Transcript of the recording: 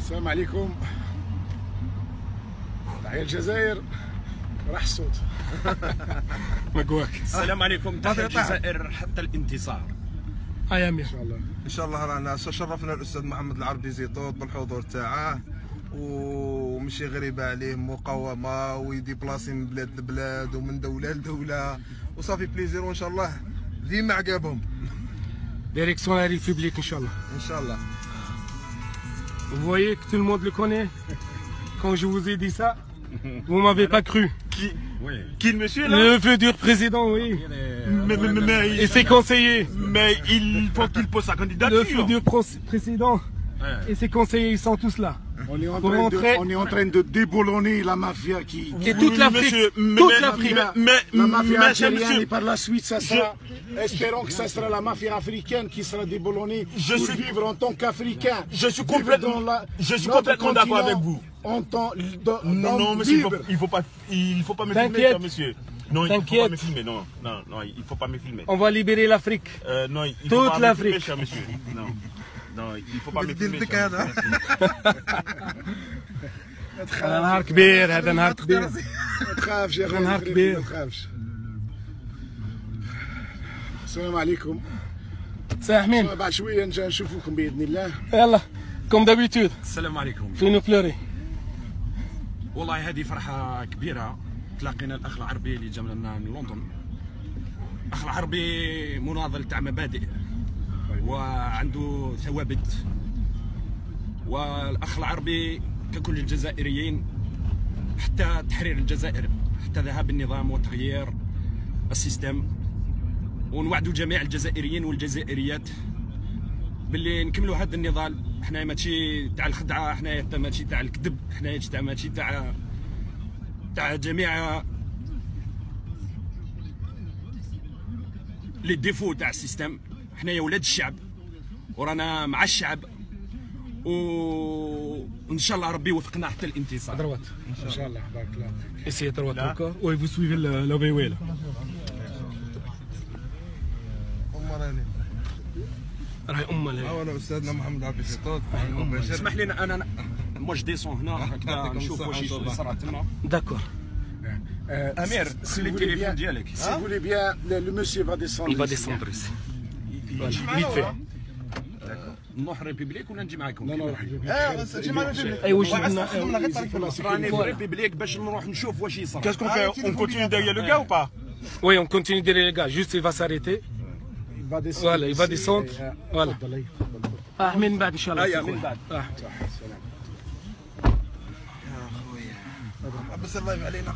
السلام عليكم. تحية الجزائر. راح الصوت. مقواك. السلام عليكم. تحية الجزائر حتى الانتصار. يا امير. ان شاء الله. ان شاء الله رانا شرفنا الاستاذ محمد العربي زيطوط بالحضور تاعه، ومشي غريبه عليه مقاومه ويديبلاسي من بلاد لبلاد ومن دوله لدوله وصافي بليزير، وان شاء الله ديما عقابهم. Direction la République, Inch'Allah. Inch'Allah. Vous voyez que tout le monde le connaît. Quand je vous ai dit ça, vous m'avez pas cru. Qui le monsieur là? Le futur président, oui. Et ses conseillers. Mais il faut qu'il pose sa candidature. Le futur président et ses conseillers, ils sont tous là. On est en train de déboulonner la mafia qui est toute l'Afrique. Toute l'Afrique. La mafia algérienne et par la suite, ça sera. Espérons que ça sera la mafia africaine qui sera déboulonnée pour vivre en tant qu'Africain. Je suis complètement d'accord avec vous. Non, monsieur, il faut pas me filmer, monsieur. Non, il faut pas me filmer. Non, il faut pas me filmer. On va libérer l'Afrique. Non, il faut toute pas l'Afrique. me filmer, monsieur. Non, il faut pas me filmer. هذا نهار كبير، هذا نهار كبير. ما تخافش يا هذا نهار كبير. ما تخافش. السلام عليكم. ساحمين. بعد شويه نشوفوكم باذن الله. يلا كوم دابيتود. السلام عليكم. فينو فلوري. والله هذه فرحة كبيرة. تلاقينا الأخ العربي اللي جا لنا من لندن. الأخ العربي مناضل تاع مبادئ وعنده ثوابت، والأخ العربي ككل الجزائريين حتى تحرير الجزائر، حتى ذهاب النظام وتغيير السيستم، ونوعدوا جميع الجزائريين والجزائريات باللي نكملوا هذا النضال. حنايا ماشي تاع الخدعه، حنايا ماشي تاع الكذب، حنايا ماشي تاع جميع لي ديفو تاع السيستم. حنايا ولاد الشعب ورانا مع الشعب، وان شاء الله ربي يوفقنا حتى الانتصار. دروات ان شاء الله. بارك الله فيك. Essayez de droite encore. Oui, vous suivez la VW là. راهي أمه انا استاذنا محمد العربي زيطوط مباشر. اسمح لنا انا موش ديسون هنا هكذا نشوف واش يصرى تما. D'accord. امير خلي التليفون ديالك. Si vous voulez bien, le monsieur va descendre. Il va ici. descendre ici. vite fait. نروح ريبوبليك ولا نجي معاكم؟ Non, non, جي معنا جيب. أي واش جبنا؟ راني في ريبوبليك باش نروح نشوف واش يصرى. Qu'est-ce qu'on fait? On continue derrière le gars ou pas? Oui, on continue derrière les gars. Juste il va s'arrêter. il va descendre. Voilà, il va descendre. Voilà. من بعد إن شاء الله. من بعد. بس الله علينا.